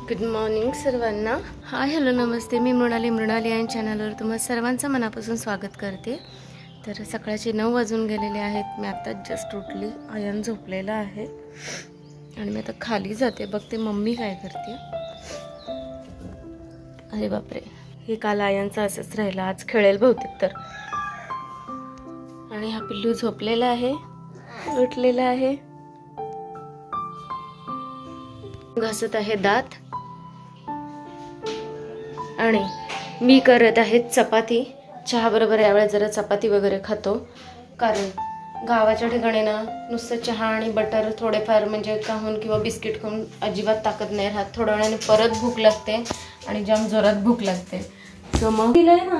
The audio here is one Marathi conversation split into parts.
गुड मॉर्निंग सर्वांना. हाय हॅलो नमस्ते. मी मृणाली या चॅनलवर तुम्हा सर्वांचं मनापासून स्वागत करते. तर सकाळचे 9 वाजून गेलेले आहेत. मी आता जस्ट उठली. आयन झोपलेला आहे आणि मी आता खाली जाते, बघते मम्मी काय करते. अरे बापरे, हे काल आयनचं असंच राहिलं, आज खेळेल बहुतेक तर. आणि हा पिल्लू झोपलेला आहे, उठलेला आहे, घासत आहे दात. आणि मी करत आहे चपाती. चहा बरोबर यावेळेस जरा चपाती वगैरे खातो, कारण गावाच्या ठिकाणी ना नुसतं चहा आणि बटर थोडेफार म्हणजे खाऊन किंवा बिस्किट खाऊन अजिबात ताकद नाही राहत. थोड्या वेळाने परत भूक लागते आणि जाम जोरात भूक लागते. तर मग दिलंय ना,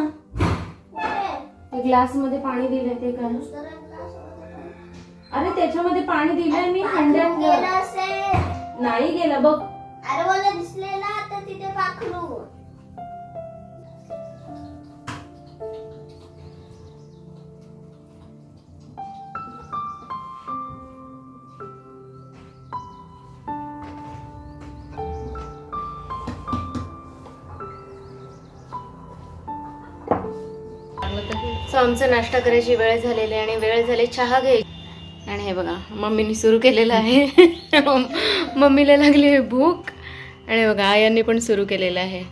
ग्लास मध्ये पाणी दिलंय ते काय? अरे त्याच्यामध्ये पाणी दिलंय मी हंड्यातलं. नाही गेला बघ. अरे मला दिसलेला आता तिथे पाखरू. आमचं नाश्ता करायची वेळ झालेली आणि वेळ झाली चहा घ्यायची. आणि हे बघा मम्मीने सुरू केलेलं आहे. मम्मीला लागली आहे भूक आणि बघा आयांनी पण सुरू केलेलं आहे.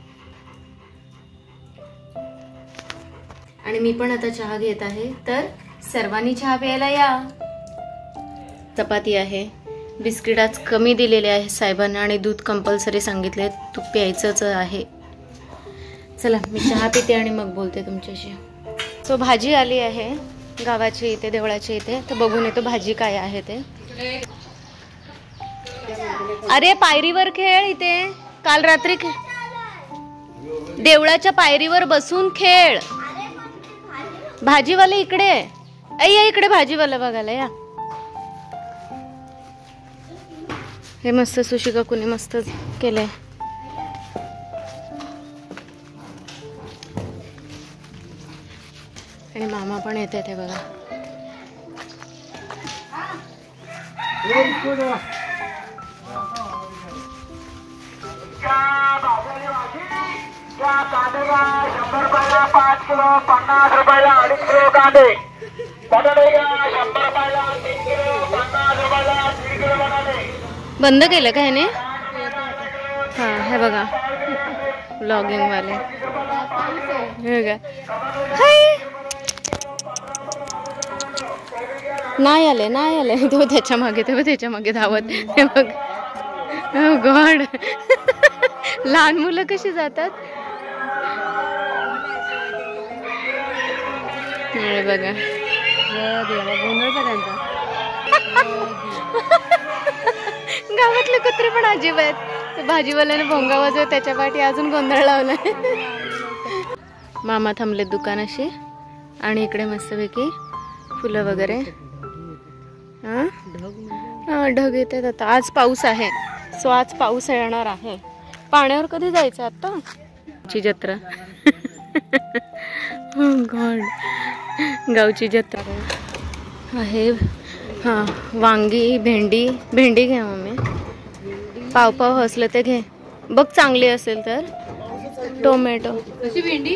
आणि मी पण आता चहा घेत आहे. तर सर्वांनी चहा प्यायला या. चपाती आहे, बिस्किट आज कमी दिलेले आहे साहेबांना आणि दूध कंपल्सरी सांगितले, तूप प्यायचंच आहे. चला मी चहा पिते आणि मग बोलते तुमच्याशी. सो भाजी आली आहे गावाची इथे, देवळाच्या इथे. तर बघून येतो भाजी काय आहे ते. अरे पायरीवर खेळ, इथे काल रात्री देवळाच्या पायरीवर बसून खेळ. भाजीवाले इकडे या, इकडे भाजीवाला बघायला या. हे मस्त सुशी काकूने मस्त केलंय. आणि मामा पण येते ते बघा. बंद केलं का ह्याने? हा हे बघा ब्लॉगिंग वाले हे बघा. नाही आले तो त्याच्या मागे धावत. हे बघ, ओ गॉड. लहान मुलं कशी जातात बघा. गावातले कुत्रे पण अजीब आहेत. भाजीवाल्याने भोंगा वाजवत त्याच्या पाठी अजून गोंधळ लावलाय. मामा थांबले दुकानाशी आणि इकडे मस्तपैकी फुलं वगैरे. ढग येत आहेत आता. आज पाऊस आहे, सो आज पाऊस येणार आहे. पाण्यावर कधी जायचं आता? ची जत्रा. गॉड, गावची जत्रा आहे. हा वांगी, भेंडी घ्या मम्मी. पाव असलं ते घे बघ, चांगली असेल तर. टोमॅटो, कशी भेंडी?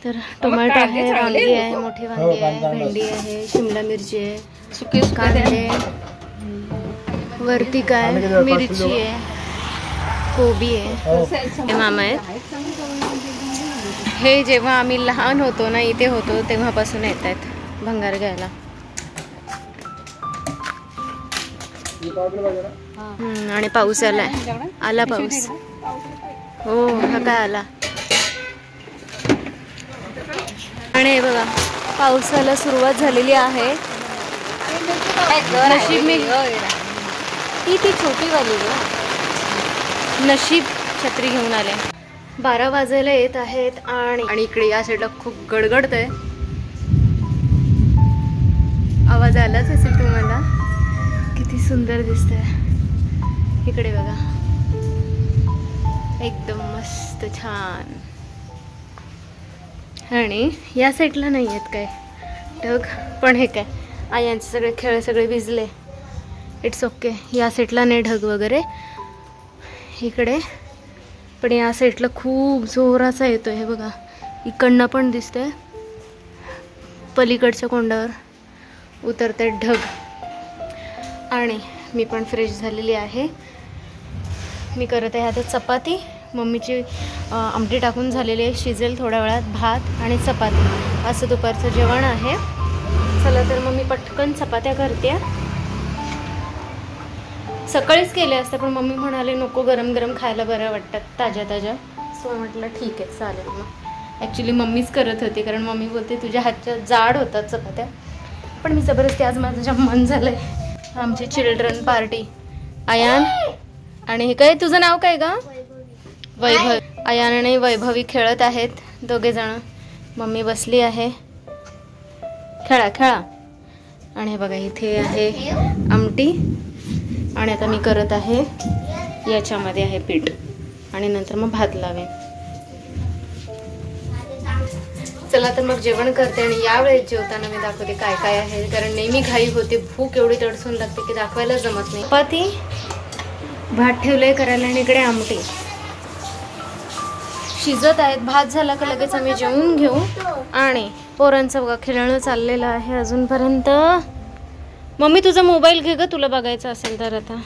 तर टोमॅटो आहे, वांगी आहे, मोठी वांगी आहे, भेंडी आहे, शिमला मिरची आहे, सुके कांदे, वरती काय मिरची आहे, कोबी आहे. हे मामा आहेत. हे जेव्हा आम्ही लहान होतो ना, इथे होतो तेव्हापासून येत आहेत भंगार घ्यायला. आणि पाऊस आला पाऊस. हो हा काय आला. आणि हे बघा पावसाला सुरुवात झालेली आहे. नशीब मी ती छोटी वाली नशीब छत्री घेऊन आले. 12 वाजायला येत आहेत आणि इकडे या साईडला खूप गडगडत आहे. आवाज आलाच असेल तुम्हाला. किती सुंदर दिसतंय इकडे बघा, एकदम मस्त छान. आणि या साईडला नाही आहेत काय ढग, पण हे काय आयांचे सगळे खेळ सगळे भिजले. It's okay. या साईडला नाही ढग वगैरे. इकडे, पण या साईडला खूप जोराचा येतोय. हे बघा, इकडनं पण दिसतंय. पलीकडच्या कोंडावर उतरते ढग. आणि मी पण फ्रेश झालेली आहे. मी करत आहे आता चपाती. मम्मीची आमटी टाकून झालेली आहे, शिजेल थोड्या वेळात. भात आणि चपाती असं दुपारचं जेवण आहे. चला तर मग मी पटकन चपात्या करते. सकाळीच केले असते पण मम्मी म्हणाले नको, गरम गरम खायला बरं वाटतात ताज्या ताज्या. सो म्हटलं ठीक आहे चालेल. मग ॲक्च्युली मम्मीच करत होती, कारण मम्मी बोलते तुझ्या हातच्या जाड होतात चपात्या. पण मी जबरदस्ती, आज माझं मन झालंय. आमची चिल्ड्रन पार्टी. आयान आणि हे काय, तुझं नाव काय का? वैभव. आयान आणि वैभवी खेळत आहेत दोघे जण. मम्मी बसली आहे. खेळा खेळा. आणि हे बघा, इथे आहे आमटी. आणि आता मी करत आहे, याच्यामध्ये आहे पीठ आणि नंतर मग भात लावेन. चला तर मग जेवण करते आणि यावेळेस जेवताना मी दाखवते काय काय आहे, कारण नेहमी घाई होते, भूक एवढी तडसून लागते की दाखवायला जमत नाही. चपाती, भात ठेवलंय करायला आणि इकडे आमटी शिजत आहेत. भात झाला का लगेच आम्ही जेवून घेऊ. आणि पोरांचं बघा खेळणं चाललेलं आहे अजूनपर्यंत. मम्मी तुझा मोबाईल घे ग, तुला बघायचं असेल तर. आता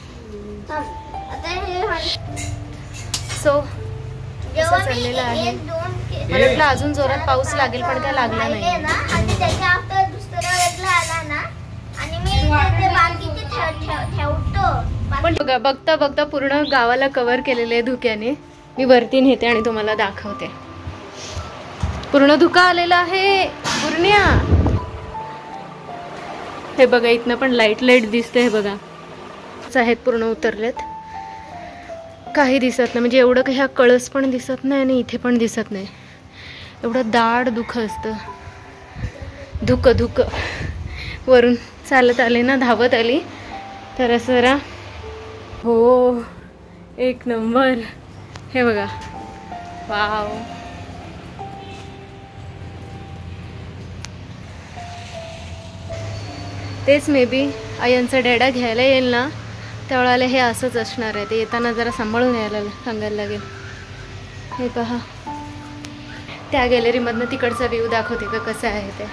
सो चाललेलं आहे. मला वाटलं अजून जोरात पाऊस लागेल पण काय लागला नाही. पण बघा, बघता बघता पूर्ण गावाला कव्हर केलेले आहे धुक्याने. मी वरती नेते आणि तुम्हाला दाखवते. पूर्ण धुका आलेला आहे पूर्ण्या. हे बघा, इथनं पण लाईट दिसते. हे बघा, आहेत पूर्ण उतरलेत. काही दिसत नाही, म्हणजे एवढं काही ह्या कळस पण दिसत नाही आणि इथे पण दिसत नाही. एवढं दाट दुःख असतं. धुक वरून चालत आले ना, धावत आली तर असं जरा. हो, एक नंबर. हे बघा, वाव. तेच मे बी आयांचा डॅडा घ्यायला येईल ना, त्यावेळेला हे असंच असणार आहे. ते येताना जरा सांभाळून यायला सांगायला लागेल. हे पहा, त्या गॅलरीमधनं तिकडचा व्ह्यू दाखवते का कसं आहे ते.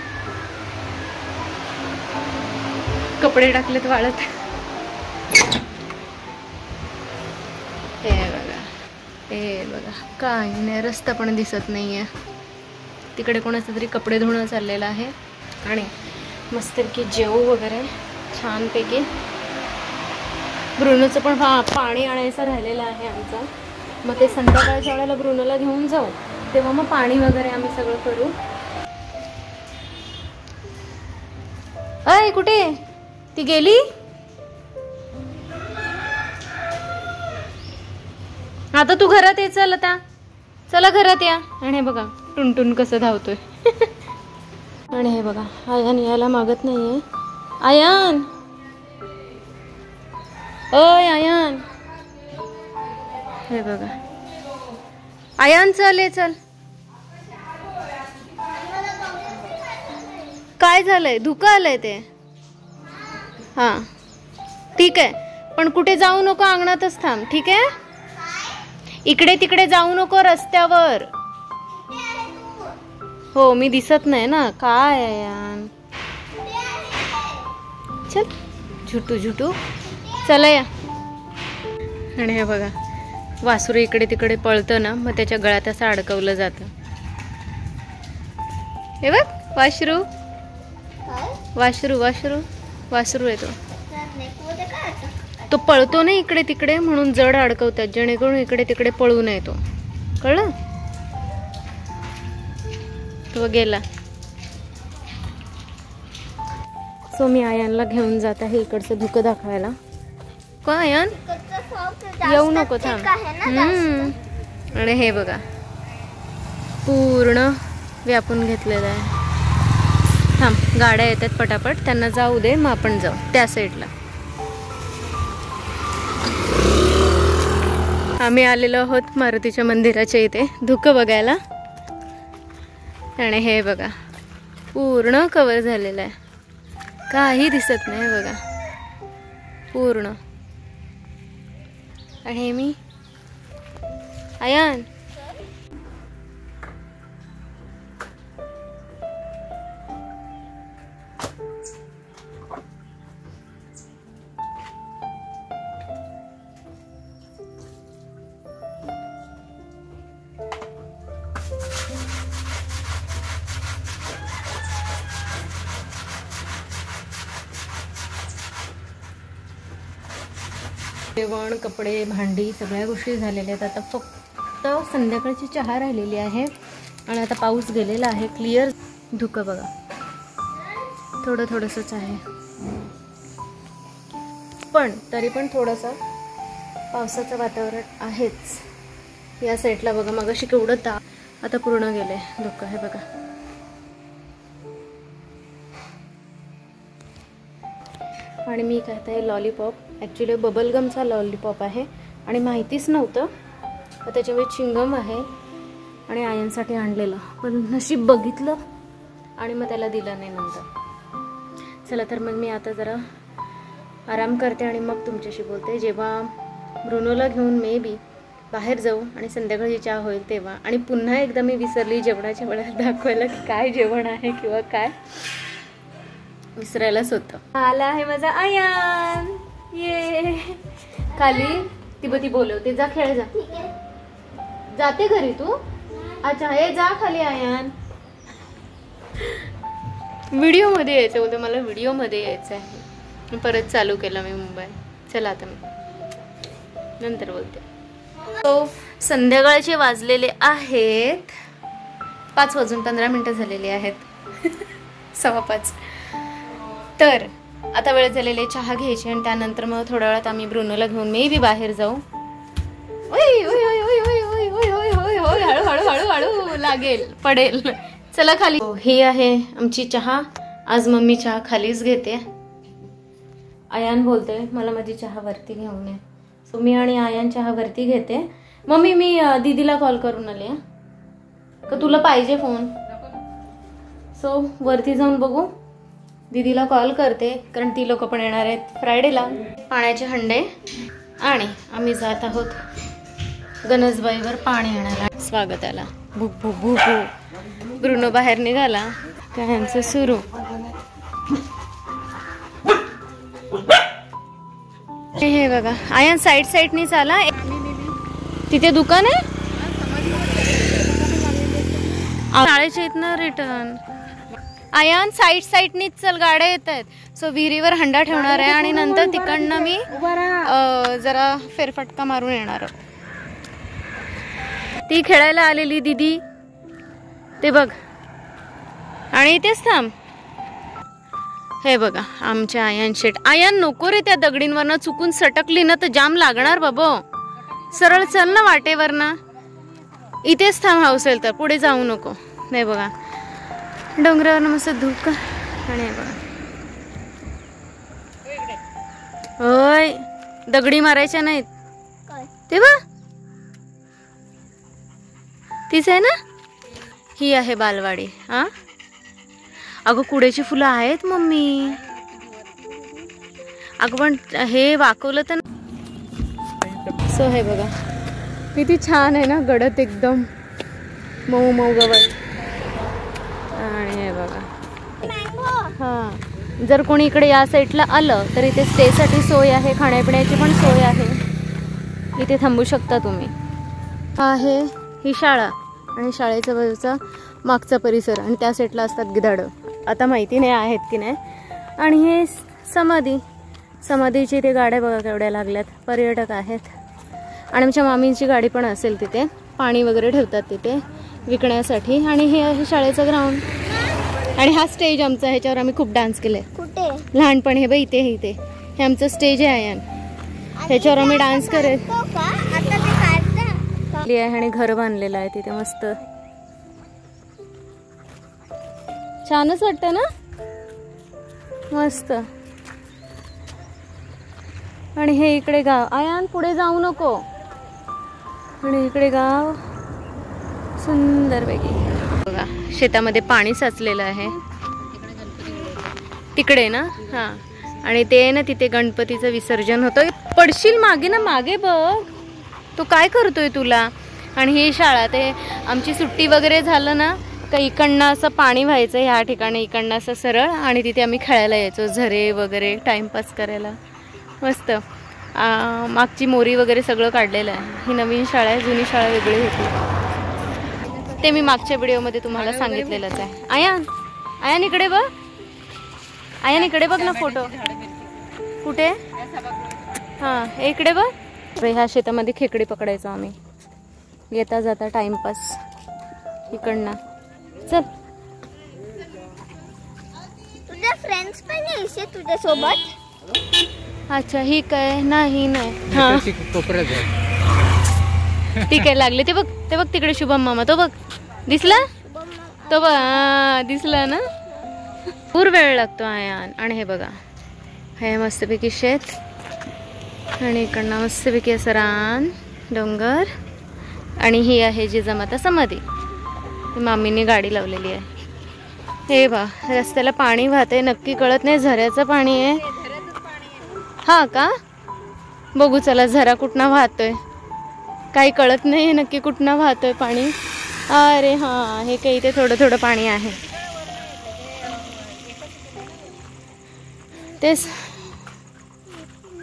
कपडे टाकलेत वाळत. हे बघा, काही नाही, रस्ता पण दिसत नाहीये. तिकडे कोणाचं तरी कपडे धुणं चाललेलं आहे. आणि मस्तपैकी जेवू वगैरे छानपैकी. ब्रुनोचं पण पाणी आणायचं राहिलेलं आहे आमचं. मग ते संध्याकाळच्या वेळेला ब्रुनोला घेऊन जाऊ, तेव्हा मग पाणी वगैरे आम्ही सगळं करू. अय कुठे ती गेली? आता तू घरात ये. चल आता, चला घरात या. आणि हे बघा टुनटुन कसं धावतोय. आणि हे बघा, आयान यायला मागत नाहीये. आयान, ओय आयान. हे बघा, आयान चल ये चल. काय झालंय? धुकं आलंय ते. हा ठीक आहे, पण कुठे जाऊ नको, अंगणातच थांब. ठीक आहे, इकडे तिकडे जाऊ नको रस्त्यावर. हो, मी दिसत नाही ना. काय आहे यार, चल झुटू. चला या. आणि हे बघा, वासरू इकडे तिकडे पळतं ना, मग त्याच्या गळ्यात असं अडकवलं जातं. हे बघ, वासरू येतो. तो पळतो ना इकडे तिकडे, म्हणून जड अडकवतात, जेणेकरून इकडे तिकडे पळू नये तो. कळलं? तो गेला. सो मी आयानला घेऊन जात आहे इकडचं धुकं दाखवायला. का आयान, येऊ नको, थांब. आणि हे बघा, पूर्ण व्यापून घेतलेलं आहे. थांब, गाड्या येतात पटापट, त्यांना जाऊ दे, मग आपण जाऊ त्या साईडला. आम्ही आलेलो आहोत मारुतीच्या मंदिराच्या इथे धुकं बघायला. आणि हे बघा, पूर्ण कव्हर झालेलं आहे, काही दिसत नाही बघा पूर्ण. आणि मी आयान जेवण, कपडे, भांडी सगळ्या गोष्टी झालेल्या आहेत. आता फक्त संध्याकाळची चहा राहिलेली आहे आणि आता पाऊस गेलेला आहे. क्लिअर धुकं बघा, थोडं थोडंसंच आहे, पण तरी पण थोडंसं पावसाचं वातावरण आहेच. या साईडला बघा मगाशी केवढं आता पूर्ण गेलंय धुकं आहे बघा. आणि मी खाते लॉलीपॉप. ॲक्च्युली बबलगमचा लॉलीपॉप आहे आणि माहितीच नव्हतं, तर त्याच्यामुळे चिंगम आहे आणि आयनसाठी आणलेलं, पण नशीब बघितलं आणि मग त्याला दिलं नाही नंतर. चला तर मग मी आता जरा आराम करते आणि मग तुमच्याशी बोलते. जेव्हा ब्रुनोला घेऊन मे बी बाहेर जाऊ आणि संध्याकाळी चहा होईल तेव्हा. आणि पुन्हा एकदा मी विसरली जेवणाच्या वेळेला दाखवायला की काय जेवण आहे किंवा काय, विसरायलाच होतं. आला आहे माझा आयान. ये खाली ती बोलवते, जा खेळ जा. जाते घरी तू? अच्छा हे जा खाली आयान. व्हिडिओ मध्ये यायचं होतं मला, व्हिडिओ मध्ये यायचं आहे. परत चालू केला मी मोबाईल. चला आता मी नंतर बोलते. तो संध्याकाळचे वाजलेले आहेत 5:15 झालेले आहेत 5:15. तर आता वेळ झालेली चहा घ्यायची आणि त्यानंतर मग थोड्या वेळात आम्ही ब्रुनोला घेऊन मे बी बाहेर जाऊ. ओय ओय ओय ओय ओय ओय ओय ओय ओय ओय हळू हळू हळू हळू लागेल पडेल. चला खाली. ही आहे आमची चहा. आज मम्मी चहा खालीच घेते. आयान बोलते मला माझी चहा वरती घेऊन ये. सो मी आणि आयान चहा वरती घेते. मम्मी मी दीदीला कॉल करून आले का तुला पाहिजे फोन. सो वरती जाऊन बघू, दीदीला कॉल करते कारण ती लोक पण येणार आहेत फ्रायडेला. पाण्याचे हंडे आणि आम्ही जात आहोत गणसबाईवर पाणी आणायला. स्वागताला भू भू भू भू. ब्रुनो बाहेर निघाला त्यांचं सुरू. हे बघा आयन साईडनी चाला. तिथे दुकान आहे शाळेच्या इथनं रिटर्न. आयन साईडनीच चल, गाड्या येत आहेत. सो विहिरीवर हंडा ठेवणार आहे आणि नंतर तिकडनं मी जरा फेरफटका मारून येणार. ती खेळायला आलेली दीदी ते बघ आणि इथेच थांब. हे बघा आमच्या आयन शेट. आयन नको रे, त्या दगडींवरनं चुकून सटकली ना तर जाम लागणार बाबो. सरळ चल ना वाटेवरनं. इथेच थांब हौसेल तर, पुढे जाऊ नको. नाही बघा डोंगरावर मस्त धूप आणि बघा होय दगडी मारायच्या नाहीत तेव्हा. तीच आहे ना. ही आहे बालवाडी. हा अगं कुड्याची फुलं आहेत मम्मी. अगं पण हे वाकवलं तर. सो हे बघा किती छान आहे ना, गडद एकदम मऊ मऊ गवत. आणि हे बघा हां, जर कोणी इकडे या साईडला आलं तर इथे स्टेसाठी सोय आहे, खाण्यापिण्याची पण सोय आहे. इथे थांबू शकता तुम्ही. आहे ही शाळा आणि शाळेच्या बाजूचा मागचा परिसर आणि त्या साईडला असतात गिधाडं. आता माहिती नाही आहेत की नाही. आणि हे समाधीची ते गाड्या बघा केवढ्या लागल्यात. पर्यटक आहेत आणि आमच्या मामींची गाडी पण असेल तिथे. पाणी वगैरे ठेवतात तिथे विकण्यासाठी. आणि हे आहे शाळेचं ग्राउंड आणि हा स्टेज आमचा. ह्याच्यावर आम्ही खूप डान्स केले लहानपणी. हे बाई इथे हे आमचं स्टेज आहे आयन. ह्याच्यावर आम्ही डान्स करेल आणि घर बांधलेलं आहे तिथे मस्त. छानच वाटतं ना, मस्त. आणि हे इकडे गाव. आयान पुढे जाऊ नको. आणि इकडे गाव सुंदरपैकी बघा. शेतामध्ये पाणी साचलेलं आहे तिकडे ना. हा आणि ते ना तिथे गणपतीचं विसर्जन होतं. पडशील मागे ना, मागे बघ. तो काय करतोय तुला. आणि ही शाळा ते आमची सुट्टी वगैरे झालं ना का इकडनं असं पाणी व्हायचं ह्या ठिकाणी, इकडनं असं सरळ, आणि तिथे आम्ही खेळायला यायचो, झरे वगैरे टाईमपास करायला. मस्त. मागची मोरी वगैरे सगळं काढलेलं आहे. ही नवीन शाळा आहे, जुनी शाळा वेगळी होती. ते मी मागच्या व्हिडिओमध्ये तुम्हाला सांगितलेलंच आहे. आयान इकडे बघ, आयान इकडे बघ ना फोटो. कुठे? हां इकडे बघ. ह्या शेतामध्ये खेकडी पकडायचो आम्ही, येता जाता टाइमपास इकडनं. चल. तुझे फ्रेंड्स पण यायचे तुझ्या सोबत? अच्छा ही काय? नाही नाही. हां ती काय लागले ते बघ, ते बघ तिकडे शुभम मामा, तो बघ दिसला, तो बघ दिसला ना. पूर वेळ लागतो आयान. आणि हे बघा, हे मस्तपैकी शेत, आणि इकडनं मस्तपैकी असं रान, डोंगर, आणि ही आहे जिजामाता समाधी. मामीने गाडी लावलेली आहे. हे बा रस्त्याला पाणी वाहते, नक्की कळत नाही झऱ्याचं पाणी आहे. हा का? बघू चला झरा कुठनं वाहतोय, काही कळत नाही नक्की कुठनं वाहतोय पाणी. अरे हां हे काही इथे थोडं थोडं पाणी आहे. तेच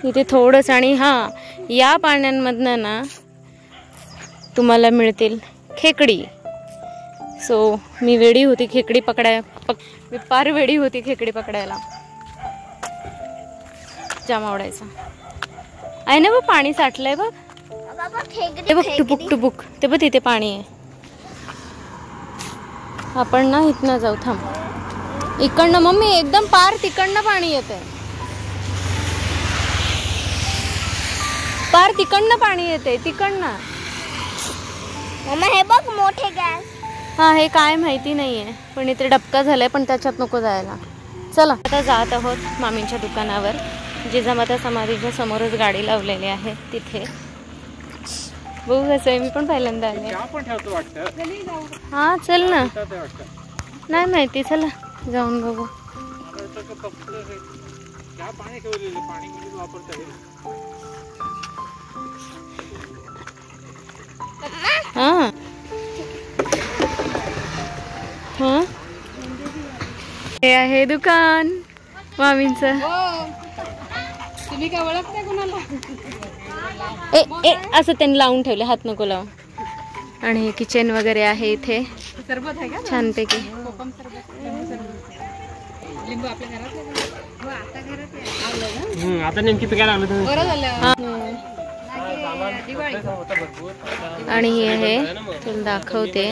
इथे थोडंच. आणि हां या पाण्यांमधनं ना तुम्हाला मिळतील खेकडी. सो मी वेडी होती खेकडी मी फार वेडी होती खेकडी पकडायला. जाम आवडायचा. आहे ना बघ पाणी साठलंय बघ, ते बघ टुबुक टुबुक, ते बघ तिथे पाणी आहे. आपण ना इथनं जाऊ, थांब. इकडनं मम्मी एकदम पार तिकडनं पाणी येतंय, पार तिकडनं पाणी येते तिकडनं. मम्मा हे बघ मोठे गॅस. हा हे काय माहिती नाहीये, पण इथे डबका झालाय, पण त्याच्यात नको जायला. चला आता जात आहोत मामींच्या दुकानावर. जिजामाता समाधीच्या समोरच गाडी लावलेली आहे तिथे. बघू कसं आहे, मी पण पहिल्यांदा आले. हा चल ना, नाही माहिती, चला जाऊन बघू. हा हा हे आहे दुकान मामींचं. तुम्ही काय ओळखताय कोणाला? ए ए असं त्यांनी लावून ठेवले, हात नको लावू. आणि हे किचन वगैरे आहे इथे सरबत आहे का छानपैकी. कोकम सरबत, लिंबू आपल्या घरात आहे. हो आता घरात आहे. आता नेमकी पिकायला लागलं तुम्ही. बरं झालं. दिवाळी. आणि हे आहे तुला दाखवते.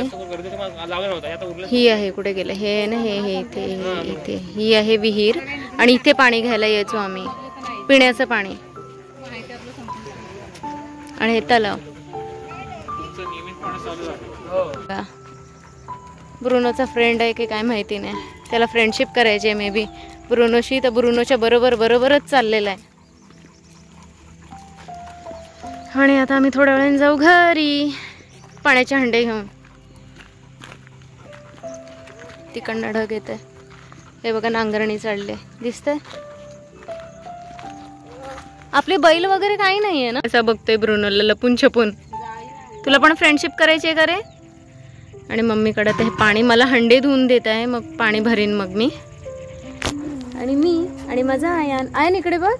ही आहे कुठे गेलं हे ना, हे इथे, इथे ही आहे विहीर. आणि इथे पाणी घ्यायला यायचो आम्ही, पिण्याचं पाणी. आणि हे तलाव. ब्रुनोचा फ्रेंड आहे की काय माहिती नाही, त्याला फ्रेंडशिप करायची आहे मे बी ब्रुनोशी. तर ब्रुनोच्या बरोबरच चाललेला आहे. आणि आता आम्ही थोड्या वेळाने जाऊ घरी पाण्याचे हंडे घेऊन. तिकडनं ढग येते. हे बघा नांगरणी चालले, दिसतंय. आपले बैल वगैरे काही नाहीये ना. असं बघतोय ब्रुनोला लपून छपून. तुला पण फ्रेंडशिप करायची आहे का रे? आणि मम्मीकडे ते पाणी मला हंडे धुवून देत आहे, मग पाणी भरीन मग मी. आणि मी आणि माझा आयन इकडे बघ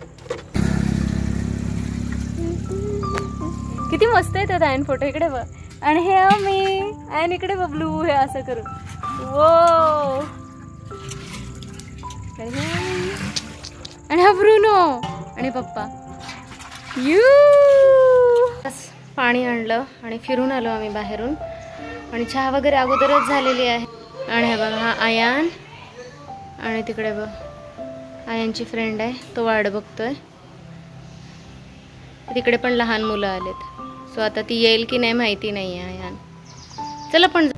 किती मस्त येतात आयन फोटो. इकडे बघ. आणि हे मी आयन इकडे बबलू हे असं करून. वो आणि हा ब्रुनो आणि पप्पा. पाणी आणलं आणि फिरून आलो आम्ही बाहेरून. आणि चहा वगैरे अगोदरच झालेली आहे. आणि हे बघा हा आयान, आणि तिकडे बघ आयांची फ्रेंड आहे, तो वाट बघतोय. तिकडे पण लहान मुलं आलेत. सो आता ती येईल की नाही माहिती नाही आहे आयान. चला पण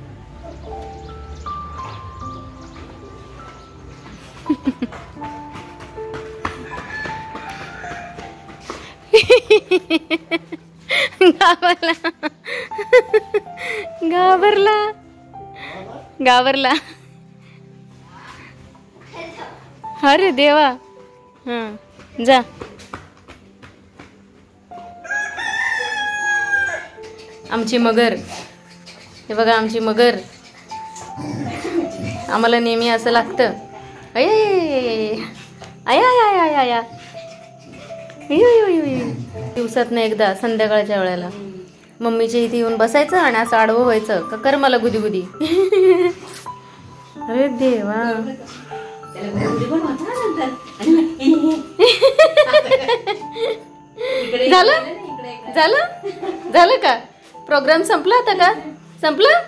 घाबरला. अरे देवा. हां जा. आमची मगर, हे बघा आमची मगर. आम्हाला नेहमी असं लागतं. अय I I I I I I. दिवसात ना एकदा संध्याकाळच्या वेळेला मम्मीच्या इथे येऊन बसायचं आणि असं आडवं व्हायचं का कर मला गुदी गुदी. अरे देवा. झालं झालं झालं का प्रोग्राम संपला आता का संपला.